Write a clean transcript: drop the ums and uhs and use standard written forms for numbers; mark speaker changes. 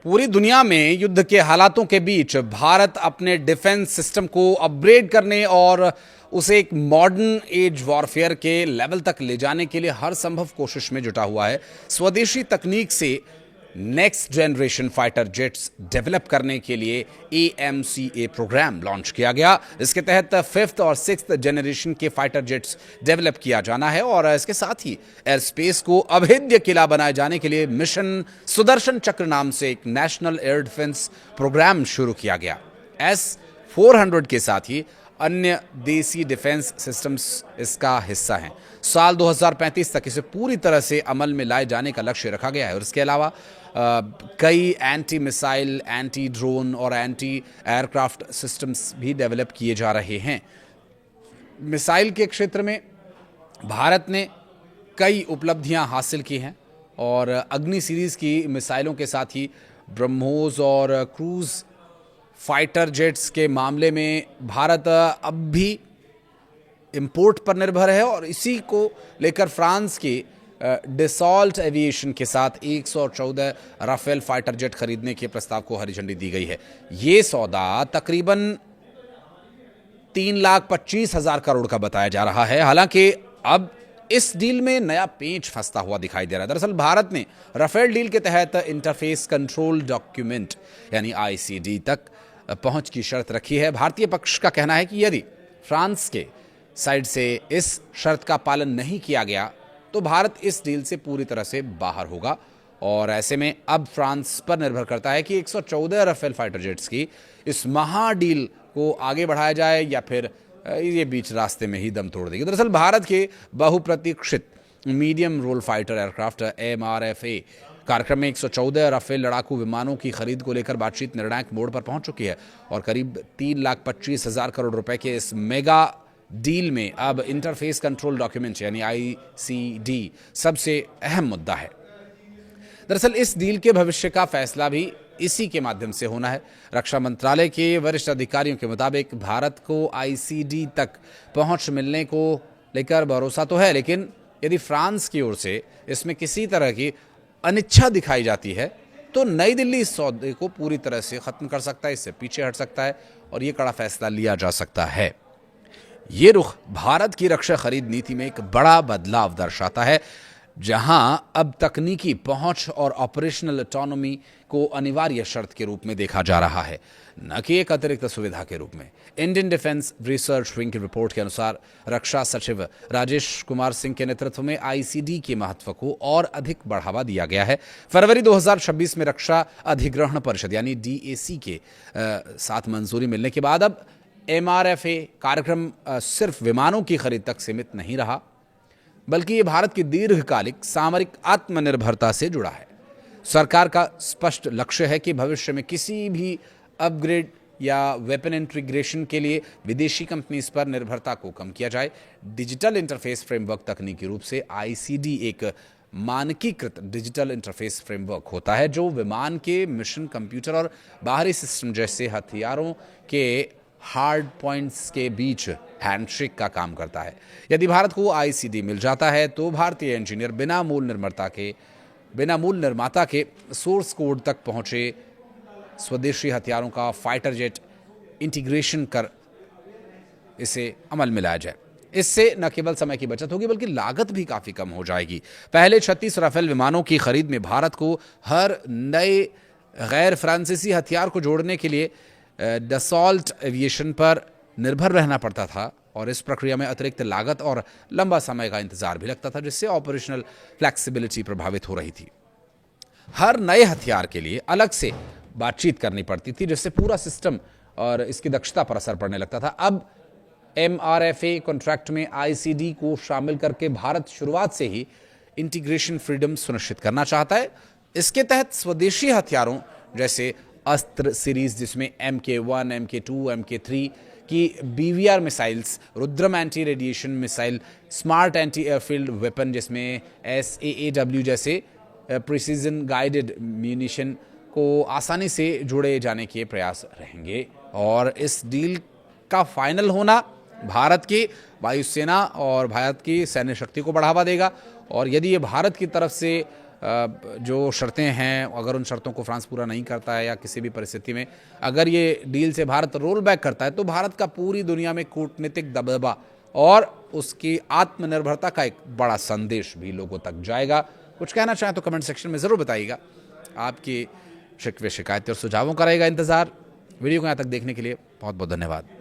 Speaker 1: पूरी दुनिया में युद्ध के हालातों के बीच भारत अपने डिफेंस सिस्टम को अपग्रेड करने और उसे एक मॉडर्न एज वॉरफेयर के लेवल तक ले जाने के लिए हर संभव कोशिश में जुटा हुआ है। स्वदेशी तकनीक से next generation fighter jets develop करने के लिए AMCA प्रोग्राम लॉन्च किया गया। इसके तहत 5th और 6th जनरेशन के फाइटर जेट्स डेवलप किया जाना है और इसके साथ ही एयर स्पेस को अभेद्य किला बनाए जाने के लिए मिशन सुदर्शन चक्र नाम से एक नेशनल एयर डिफेंस प्रोग्राम शुरू किया गया। S-400 के साथ ही अन्य देसी डिफेंस सिस्टम्स इसका हिस्सा हैं। साल 2035 तक इसे पूरी तरह से अमल में लाए जाने का लक्ष्य रखा गया है और इसके अलावा कई एंटी मिसाइल, एंटी ड्रोन और एंटी एयरक्राफ्ट सिस्टम्स भी डेवलप किए जा रहे हैं। मिसाइल के क्षेत्र में भारत ने कई उपलब्धियां हासिल की हैं और अग्नि सीरीज की मिसाइलों के साथ ही ब्रह्मोस और क्रूज फाइटर जेट्स के मामले में भारत अब भी इंपोर्ट पर निर्भर है और इसी को लेकर फ्रांस की डसॉल्ट एविएशन के साथ 114 राफेल फाइटर जेट खरीदने के प्रस्ताव को हरी झंडी दी गई है। ये सौदा तकरीबन 3,25,000 करोड़ का बताया जा रहा है। हालांकि अब इस डील में नया पेंच फंसता हुआ दिखाई दे रहा है। दरअसल भारत ने राफेल डील के तहत इंटरफेस कंट्रोल डॉक्यूमेंट यानी ICD तक पहुंच की शर्त रखी है। भारतीय पक्ष का कहना है कि यदि फ्रांस के साइड से इस शर्त का पालन नहीं किया गया तो भारत इस डील से पूरी तरह से बाहर होगा और ऐसे में अब फ्रांस पर निर्भर करता है कि 114 राफेल फाइटर जेट्स की इस महा डील को आगे बढ़ाया जाए या फिर ये बीच रास्ते में ही दम तोड़ देगी। दरअसल भारत के बहुप्रतीक्षित medium role fighter aircraft MRFA कार्यक्रम में 114 राफेल लड़ाकू विमानों की खरीद को लेकर बातचीत निर्णायक मोड़ पर पहुंच चुकी है और करीब 3,25,000 करोड़ रुपए के इस मेगा डील में अब इंटरफेस कंट्रोल डॉक्यूमेंट यानी ICD सबसे अहम मुद्दा है। दरअसल इस डील के भविष्य का फैसला भी इसी के माध्यम से होना है। रक्षा मंत्रालय के वरिष्ठ अधिकारियों के मुताबिक भारत को ICD तक पहुंच मिलने को लेकर भरोसा तो है, लेकिन यदि फ्रांस की ओर से इसमें किसी तरह की अनिच्छा दिखाई जाती है तो नई दिल्ली इस सौदे को पूरी तरह से खत्म कर सकता है, इससे पीछे हट सकता है और ये कड़ा फैसला लिया जा सकता है। ये रुख भारत की रक्षा खरीद नीति में एक बड़ा बदलाव दर्शाता है, जहां अब तकनीकी पहुंच और ऑपरेशनल ऑटोनॉमी को अनिवार्य शर्त के रूप में देखा जा रहा है, न कि एक अतिरिक्त सुविधा के रूप में। इंडियन डिफेंस रिसर्च विंग की रिपोर्ट के अनुसार रक्षा सचिव राजेश कुमार सिंह के नेतृत्व में ICD के महत्व को और अधिक बढ़ावा दिया गया है। फरवरी 2026 में रक्षा अधिग्रहण परिषद यानी DAC के साथ मंजूरी मिलने के बाद अब MRFA कार्यक्रम सिर्फ विमानों की खरीद तक सीमित नहीं रहा, बल्कि ये भारत की दीर्घकालिक सामरिक आत्मनिर्भरता से जुड़ा है। सरकार का स्पष्ट लक्ष्य है कि भविष्य में किसी भी अपग्रेड या वेपन इंटीग्रेशन के लिए विदेशी कंपनीज पर निर्भरता को कम किया जाए। डिजिटल इंटरफेस फ्रेमवर्क तकनीकी रूप से ICD एक मानकीकृत डिजिटल इंटरफेस फ्रेमवर्क होता है जो विमान के मिशन कंप्यूटर और बाहरी सिस्टम जैसे हथियारों के हार्ड पॉइंट्स के बीच हैंडशेक का काम करता है। यदि भारत को ICD मिल जाता है तो भारतीय इंजीनियर बिना मूल निर्माता के सोर्स कोड तक पहुंचे स्वदेशी हथियारों का फाइटर जेट इंटीग्रेशन कर इसे अमल में लाया जाए। इससे न केवल समय की बचत होगी बल्कि लागत भी काफी कम हो जाएगी। पहले 36 राफेल विमानों की खरीद में भारत को हर नए गैर फ्रांसीसी हथियार को जोड़ने के लिए डसॉल्ट एविएशन पर निर्भर रहना पड़ता था और इस प्रक्रिया में अतिरिक्त लागत और लंबा समय का इंतजार भी लगता था, जिससे ऑपरेशनल फ्लेक्सिबिलिटी प्रभावित हो रही थी। हर नए हथियार के लिए अलग से बातचीत करनी पड़ती थी, जिससे पूरा सिस्टम और इसकी दक्षता पर असर पड़ने लगता था। अब MRFA कॉन्ट्रैक्ट में ICD को शामिल करके भारत शुरुआत से ही इंटीग्रेशन फ्रीडम सुनिश्चित करना चाहता है। इसके तहत स्वदेशी हथियारों जैसे अस्त्र सीरीज जिसमें MK1, MK2, MK3 की BVR missiles, Rudram anti radiation missile, smart anti airfield weapon जिसमें SAAW जैसे प्रिसीजन गाइडेड म्यूनिशन को आसानी से जोड़े जाने के प्रयास रहेंगे और इस डील का फाइनल होना भारत की वायुसेना और भारत की सैन्य शक्ति को बढ़ावा देगा और यदि ये भारत की तरफ से जो शर्तें हैं, अगर उन शर्तों को फ्रांस पूरा नहीं करता है या किसी भी परिस्थिति में अगर ये डील से भारत रोल बैक करता है तो भारत का पूरी दुनिया में कूटनीतिक दबदबा और उसकी आत्मनिर्भरता का एक बड़ा संदेश भी लोगों तक जाएगा। कुछ कहना चाहें तो कमेंट सेक्शन में ज़रूर बताइएगा। आपकी शिकवे शिकायतें और सुझावों का रहेगा इंतज़ार। वीडियो को यहाँ तक देखने के लिए बहुत बहुत धन्यवाद।